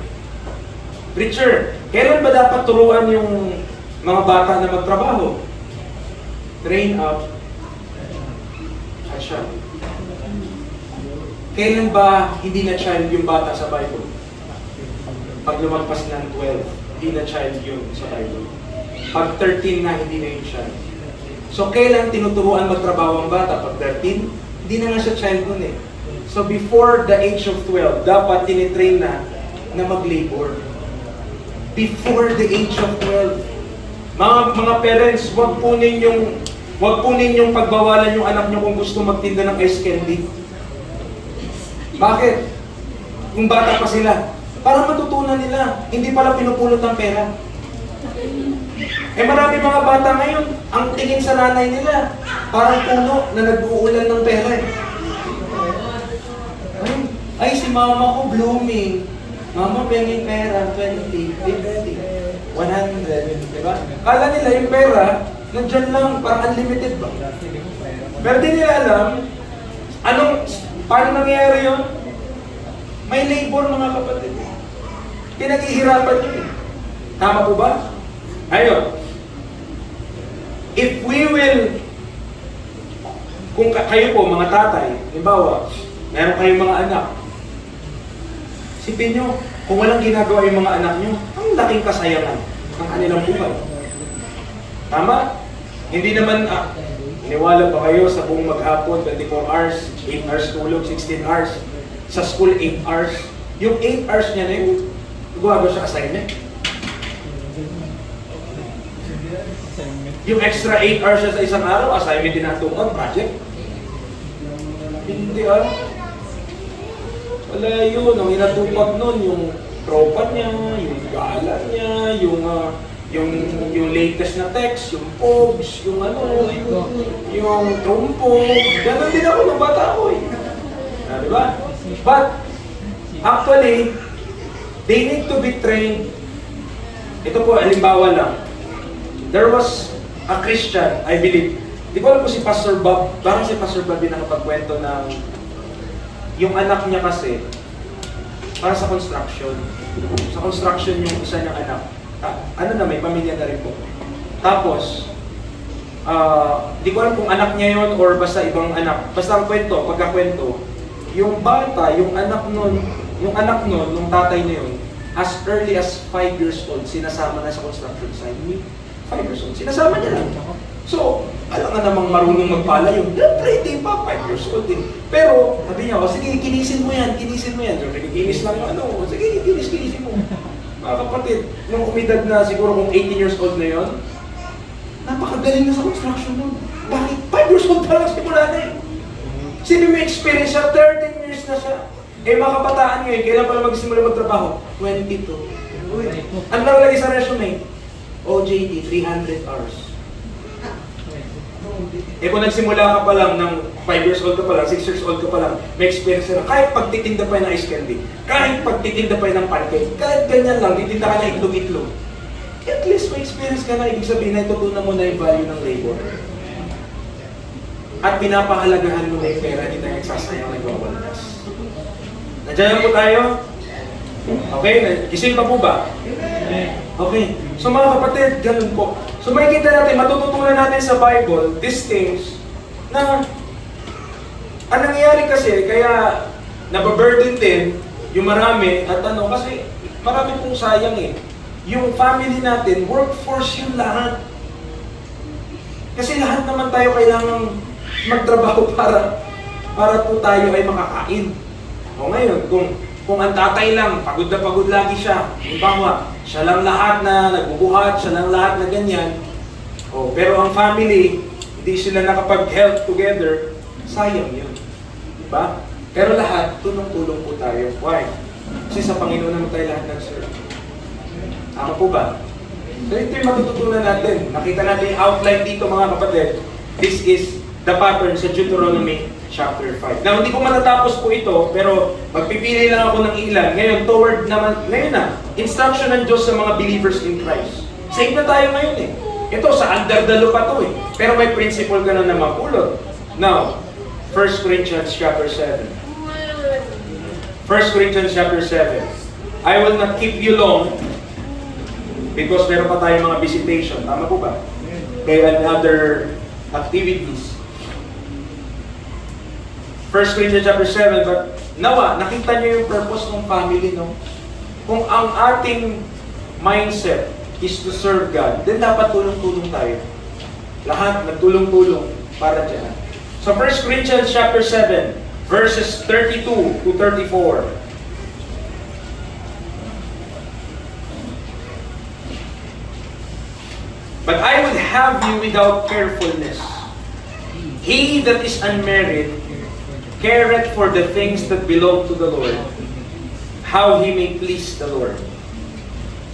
Preacher, kailan ba dapat turuan yung mga bata na magtrabaho? Train up a child. Kailan ba hindi na child yung bata sa Bible? Pag lumagpas ng 12. Hindi na child yun sa Bible. Pag 13 na, hindi na yung child. So, kailan tinuturuan magtrabaho ang bata? Pag 13, hindi na nga siya child nun eh. So, before the age of 12, dapat tinitrain na mag-labor. Before the age of 12. Mga parents, wag po ninyong pagbawalan yung anak nyo kung gusto magtinda ng ice candy. Bakit? Kung bata pa sila. Para matutunan nila, hindi pala pinupulot ng pera. Marami mga bata ngayon, ang tingin sa nanay nila, parang puno na nag-uulan ng pera eh. Ay, si mama ko blooming. Mama, pengin pera, 20, 50, 100, diba? Kala nila yung pera, nandyan lang, parang unlimited ba? Pero di nila alam, paano nangyayari yun? May labor mga kapatid. Pinaghihirapan yun eh. Tama po ba? Ayun. If we will, kung kayo po mga tatay, halimbawa, meron kayong mga anak, sipin nyo, kung walang ginagawa yung mga anak nyo, ang laking kasayangan ng kanilang buhay. Tama? Hindi naman, iniwala ba kayo sa buong maghapon, 24 hours, 8 hours tulog, 16 hours, sa school 8 hours, yung 8 hours niya na yun, gumagawa siya assignment. Yung extra 8 hours siya sa isang araw, assignment din natungan, project. Hindi wala yun, ang inatupag nun, yung tropa niya, yung gala niya, yung latest na text, yung pogs, yung ano, yung trumpo, gano'n din ako nung bata ako eh. Diba? But, actually, they need to be trained. Ito po, halimbawa lang. There was a Christian, I believe. Di ko alam po si Pastor Bob, parang si Pastor Bob din nakapagkwento ng yung anak niya kasi, para sa construction. Sa construction yung isa niyang anak. Ano na, may pamilya na rin po. Tapos, di ko alam kung anak niya yon or basta ibang anak. Basta ang kwento, pagkakwento, yung bata, yung anak nun, nung tatay na yun, as early as 5 years old, sinasama na sa construction site. 5 years old, sinasama niya lang. So, alam nga namang marunong magpala yun. Pretty pa, 5 years old din. Pero, sabi niya, sige, kinisin mo yan. So, nagiginis lang yung ano, sige, kinisin mo. Mga kapatid, nung umidad na siguro kung 18 years old na yun, napakagaling na sa construction nun. Bakit? 5 years old pa lang simula na yun. Sino may experience siya? 13 years na siya. Eh, mga kabataan ngayon, kailan pala magsimula magtrabaho? 22. Uy, ano nakalagay sa resume? OJT, 300 hours. Eh kung nagsimula ka pa lang ng 5 years old ka pa lang, 6 years old ka pa lang, may experience na kahit pagtitinda pa ng ice candy, kahit pagtitinda pa ng pancake, kahit ganyan lang, titinda ka na itlog-itlog. At least may experience ka na, ibig sabihin na itutunan mo na yung value ng labor. At pinapahalagahan mo na yung pera, hindi tayo nagsasayang nagwawalas. Nandiyan na po tayo? Okay, gising pa po ba? Okay. So mga kapatid, ganun po. So makikita natin, matututunan natin sa Bible, these things, na ang nangyayari kasi, kaya nababurden din yung marami, at ano, kasi marami pong sayang eh. Yung family natin, workforce yung lahat. Kasi lahat naman tayo kailangang magtrabaho para po tayo ay makakain. O ngayon, kung ang tatay lang, pagod na pagod lagi siya, halimbawa, siya lang lahat na nagbubuhat, siya lang lahat na ganyan. Pero ang family, hindi sila nakapag-help together, sayang yun. Diba? Pero lahat, tulong-tulong po tayo. Why? Kasi sa Panginoon naman tayo lahat nag-serve. Ako po ba? So ito yung matututunan natin. Nakita natin yung outline dito mga kapatid. This is the pattern sa Deuteronomy chapter 5. Now, hindi ko matatapos po ito, pero magpipili lang ako ng ilan. Ngayon, ngayon na, instruction ng Diyos sa mga believers in Christ. Save na tayo ngayon eh. Ito, sa under the law pa to eh. Pero may principle ka na mapulot. Now, 1 Corinthians chapter 7. 1 Corinthians chapter 7. I will not keep you long because meron pa tayong mga visitation. Tama po ba? Kaya other activities. 1 Corinthians chapter 7, but nawa, nakita niyo yung purpose ng family, no? Kung ang ating mindset is to serve God, then dapat tulong-tulong tayo. Lahat nagtulong-tulong para dyan. So 1 Corinthians chapter 7, verses 32 to 34. But I would have you without carefulness. He that is unmarried careth for the things that belong to the Lord, how he may please the Lord.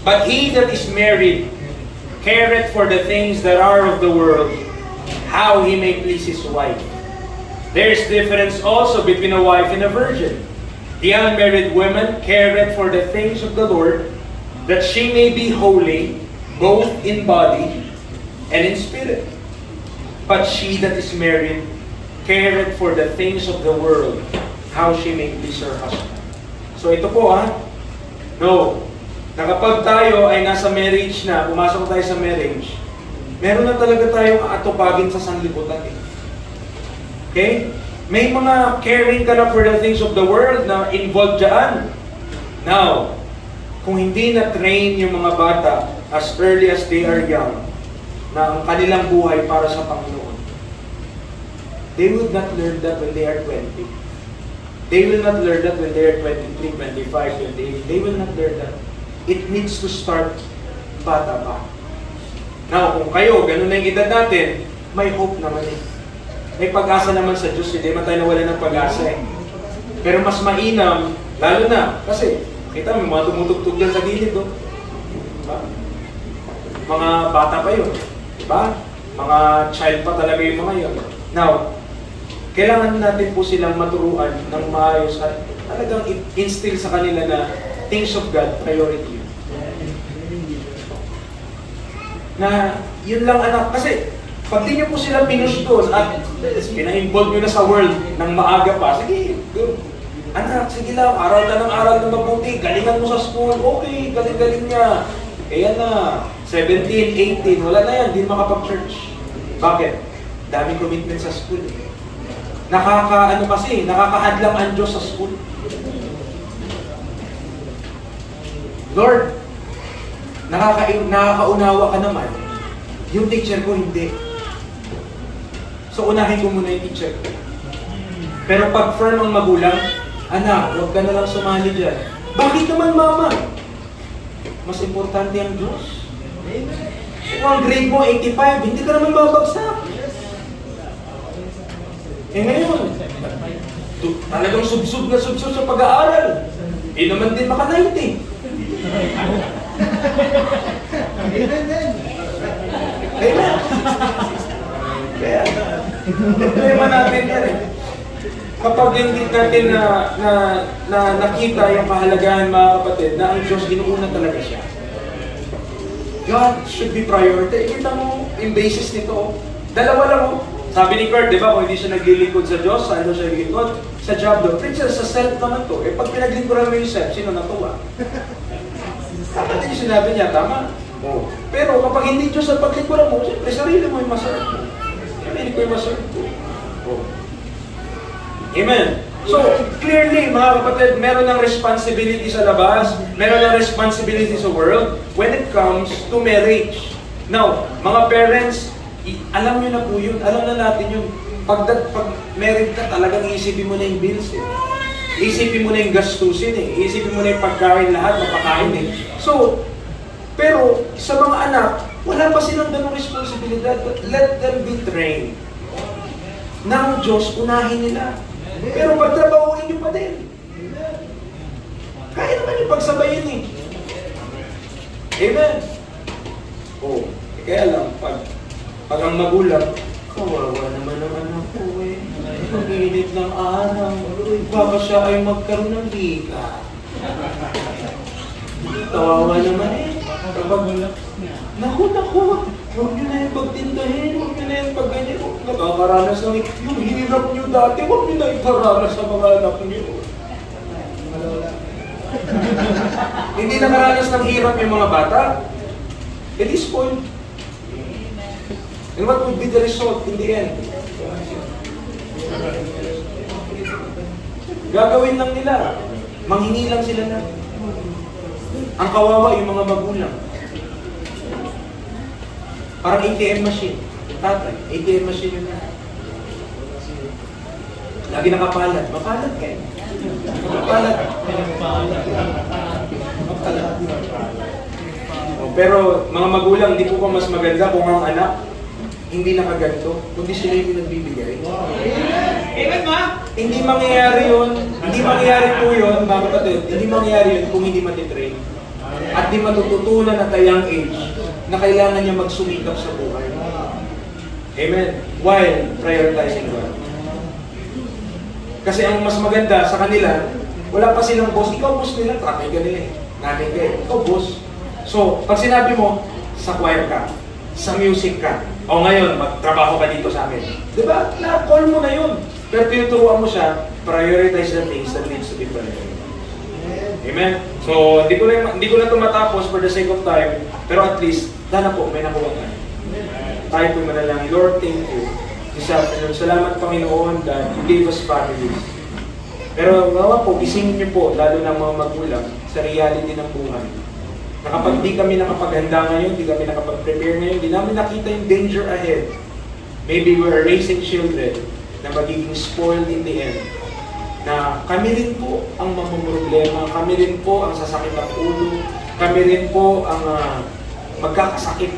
But he that is married careth for the things that are of the world, how he may please his wife. There is difference also between a wife and a virgin. The unmarried woman careth for the things of the Lord, that she may be holy, both in body and in spirit. But she that is married careth for the things of the world, how she may please her husband. So ito po no, na kapag tayo ay nasa marriage na, pumasok tayo sa marriage, meron na talaga tayong aatupagin sa sanlibutan eh. Okay? May mga caring ka na for the things of the world na involved dyan. Now, kung hindi na-train yung mga bata as early as they are young, na ang kanilang buhay para sa Panginoon, they would not learn that when they are 20. They will not learn that when they are 23, 25, 28. They will not learn that. It needs to start bata pa. Now, kung kayo, ganun na yung edad natin, may hope naman eh. May pag-asa naman sa Diyos, hindi man tayo nawala ng pag-asa eh. Pero mas mainam, lalo na, kasi, kita may mga tumutugtog dyan sa gilid, no? Diba? mga bata pa yun. Diba? Mga child pa talaga yung mga yun. Now, kailangan natin po silang maturuan ng maayos at talagang instill sa kanila na things of God, priority. Na yun lang anak. Kasi pag di nyo po sila pinush doon at pina-involve nyo na sa world ng maaga pa, sige, good. Anak, sige lang, aral ka ng aral na mabuti, galingan mo sa school, okay, galing-galing niya. Ayan na, 17, 18, wala na yan, di makapag-church. Bakit? Daming commitment sa school. Nakakahadlang ang Diyos sa school. Lord, nakakaunawa ka naman. Yung teacher ko, hindi. So, unahin ko muna yung teacher ko. Pero pag firm ang magulang, anak, huwag ka na lang sumali dyan. Bakit naman, mama? Mas importante ang Diyos. Kung ang grade mo 85, hindi ka naman babagsak. Eh ngayon, talagang sub-sub sa pag-aaral. Eh naman din maka-90. Amen. Kaya, problema natin yan eh. Kapag hindi natin na nakita yung kahalagahan, mga kapatid, na ang Diyos inuuna talaga siya. God should be priority. Kita mo, yung basis nito, dalawa lang mo. Sabi ni Kurt, di ba, kung hindi siya naglilingkod sa Diyos, saan siya naglilingkod? Sa job doon. Preacher, sa self naman to. Eh, pag pinaglingkuran mo yung self, sino natuwa? Dapat yung sinabi niya, tama. Oh. Pero kapag hindi Diyos ang paglingkuran mo, siyempre, sarili mo yung masarap mo. Sarili ko yung masarap ko. Oh. Amen. So, clearly, mga kapatid, meron ng responsibility sa labas, meron ng responsibility sa world when it comes to marriage. Now, mga parents, alam nyo na po yun, alam na natin yun. Pag married ka, talagang iisipin mo na yung bills eh. Iisipin mo na yung gastusin eh. Iisipin mo na yung pagkain lahat, mapakain eh. So, pero sa mga anak, wala pa silang ganong responsibilidad. But let them be trained. Nang Diyos, unahin nila. Pero pagtrabahuin nyo pa din. Kaya naman yung pagsabayin eh. Amen. Oh, kaya lang, pag ang magulang, kawawa naman ang anak ko eh. Pag-init ng araw, baka siya ay magkaroon ng hika. Kawawa naman eh. Kapag, naku, huwag nyo na yung pagtindahin, huwag nyo na yung pagganyan. Nakakaranas ng yung hirap nyo dati, huwag nyo na iparanas sa mga anak nyo. Hindi nakaranas ng hirap yung mga bata. It is spoiled. And what would be the result in the end? Gagawin lang nila. Manghingi lang sila na. Ang kawawa yung mga magulang. Parang ATM machine. Tatay, ATM machine yun na. Lagi nakapalat. Mapalat kayo. Mapalat. Pero mga magulang, di po ba mas maganda kung ang anak hindi nakaganto, kundi sila yung nagbibigay. Amen, ma? Hindi mangyayari yun. Hindi mangyayari po yun, mga kapatid. Hindi mangyayari yun kung hindi matitrain. At di matututunan at a young age na kailangan niya magsumikap sa buhay. Amen. While prioritizing God. Kasi ang mas maganda sa kanila, wala pa silang boss. Ikaw boss nila, tatay ka nila eh. Nanay ka eh. Ikaw boss. So, pag sinabi mo, sa choir ka, sa music ka, o ngayon, magtrabaho ka dito sa amin. Diba? Na-call mo na yun. Pero tinuturuan mo siya, prioritize the things that needs to be prioritized. Amen? So, hindi ko na ito matapos for the sake of time, pero at least, sana po, may nakuha tayo. Tayo po manalangin. Lord, thank you. Salamat Panginoon that you gave us families. Pero nawa po, isingin niyo po, lalo ng mga magulang, sa reality ng buhay. Na kapag di kami nakapaghanda ngayon, di kami nakapag-prepare ngayon, di namin nakita yung danger ahead. Maybe we're raising children na magiging spoiled in the end. Na kami rin po ang mamumroblema, kami rin po ang sasakit ng ulo, kami rin po ang magkakasakit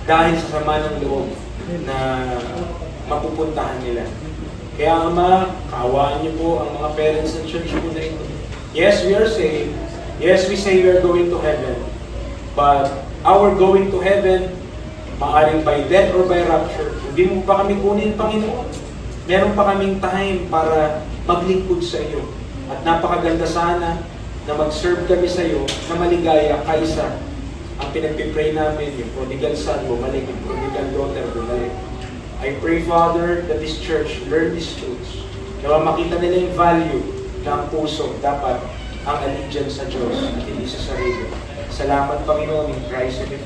dahil sa sama ng loob na mapupuntahan nila. Kaya Ama, kaawaan niyo po ang mga parents ng church po na ito. Yes, we are saved. Yes, we say we are going to heaven. But our going to heaven, maaring by death or by rapture, hindi mo pa kami kunin, Panginoon. Meron pa kaming time para maglingkod sa iyo. At napakaganda sana na mag-serve kami sa iyo na maligaya kaysa ang pinagpipray namin, yung prodigal son, bumalik, yung prodigal daughter, bumalik. I pray, Father, that this church learn these truths. Na makita nila yung value na ang puso dapat ang allegiance sa Diyos at hindi sa sarili. Salamat, Panginoon, in Christ and in